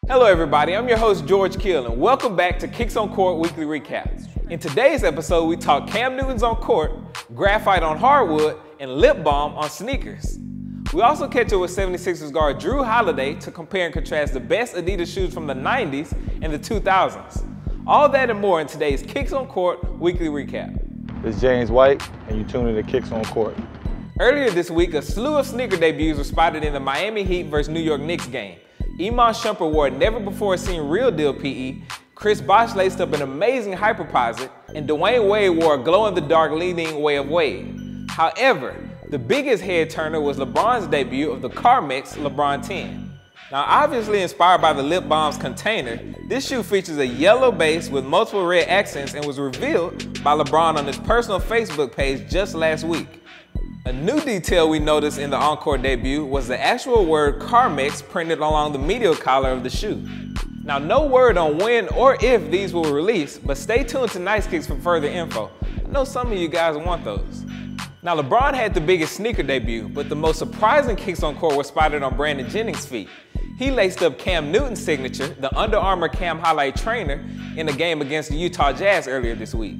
Hello everybody, I'm your host George Kill and welcome back to Kicks on Court Weekly Recap. In today's episode, we talk Cam Newton's on court, graphite on hardwood, and lip balm on sneakers. We also catch up with 76ers guard Jrue Holiday to compare and contrast the best Adidas shoes from the 90s and the 2000s. All that and more in today's Kicks on Court Weekly Recap. It's James White, and you tune in to Kicks on Court. Earlier this week, a slew of sneaker debuts were spotted in the Miami Heat vs. New York Knicks game. Iman Shumpert wore a never-before-seen real deal PE, Chris Bosh laced up an amazing hyperposit, and Dwayne Wade wore a glow-in-the-dark Li-Ning way of Wade. However, the biggest head-turner was LeBron's debut of the Carmex LeBron 10. Now, obviously inspired by the lip balm's container, this shoe features a yellow base with multiple red accents and was revealed by LeBron on his personal Facebook page just last week. A new detail we noticed in the Encore debut was the actual word Carmex printed along the medial collar of the shoe. Now, no word on when or if these will release, but stay tuned to Nice Kicks for further info. I know some of you guys want those. Now, LeBron had the biggest sneaker debut, but the most surprising kicks on court were spotted on Brandon Jennings' feet. He laced up Cam Newton's signature, the Under Armour Cam Highlight trainer, in a game against the Utah Jazz earlier this week.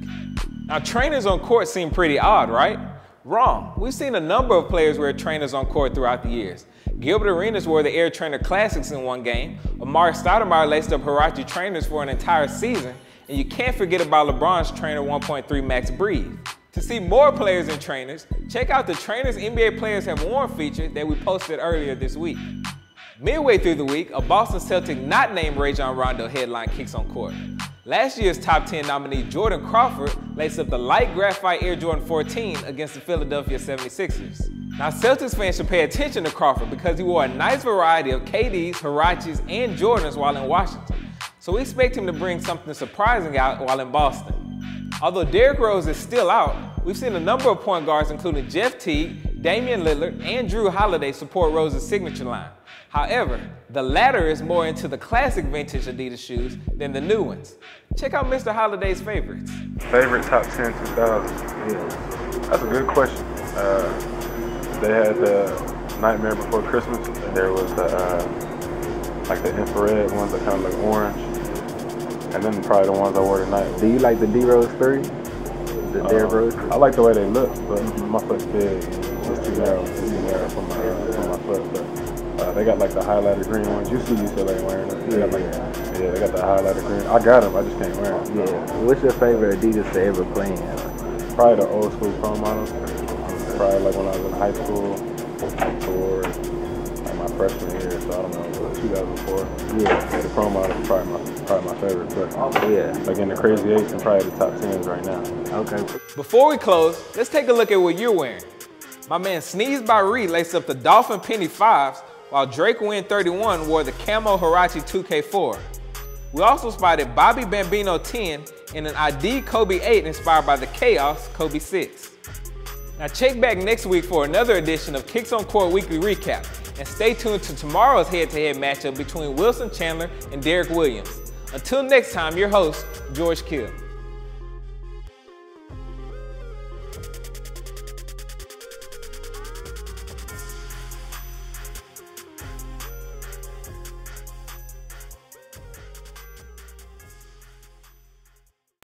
Now, trainers on court seem pretty odd, right? Wrong. We've seen a number of players wear trainers on court throughout the years. Gilbert Arenas wore the Air Trainer Classics in one game, Amari Stoudemire laced up Huarache trainers for an entire season, and you can't forget about LeBron's Trainer 1.3 Max Breathe. To see more players in trainers, check out the Trainers NBA Players Have Worn feature that we posted earlier this week. Midway through the week, a Boston Celtic not named Rajon Rondo headline Kicks on Court. Last year's top 10 nominee Jordan Crawford laced up the light graphite Air Jordan 14 against the Philadelphia 76ers. Now, Celtics fans should pay attention to Crawford because he wore a nice variety of KDs, Huaraches, and Jordans while in Washington. So we expect him to bring something surprising out while in Boston. Although Derrick Rose is still out, we've seen a number of point guards including Jeff Teague, Damian Lillard, and Jrue Holiday support Rose's signature line. However, the latter is more into the classic vintage Adidas shoes than the new ones. Check out Mr. Holiday's favorites. Favorite top 10 2000? Yeah, that's a good question. They had the Nightmare Before Christmas. There was the like the infrared ones that kind of look orange, and then probably the ones I wore tonight. Do you like the D Rose 3? The Derrick Rose? I like the way they look, but my foot's big. It's too narrow. It's too narrow for my foot. But they got like the highlighter green ones. You see UCLA wearing them. They got they got the highlighter green. I got them. I just can't wear them. Yeah. What's your favorite Adidas to ever play in? Probably the old school Pro models. Probably like when I was in high school, towards like my freshman year, so I don't know, 2004. Yeah, the Pro model is probably my favorite. But yeah, like in the Crazy 8s and probably the top 10s right now. Okay. Before we close, let's take a look at what you're wearing. My man Sneeze by Reed laced up the Dolphin Penny 5s, while Drake Win 31 wore the Camo Huarache 2K4. We also spotted Bobby Bambino 10 in an ID Kobe 8 inspired by the Chaos Kobe 6. Now check back next week for another edition of Kicks on Court Weekly Recap, and stay tuned to tomorrow's head-to-head matchup between Wilson Chandler and Derek Williams. Until next time, your host, George Kill.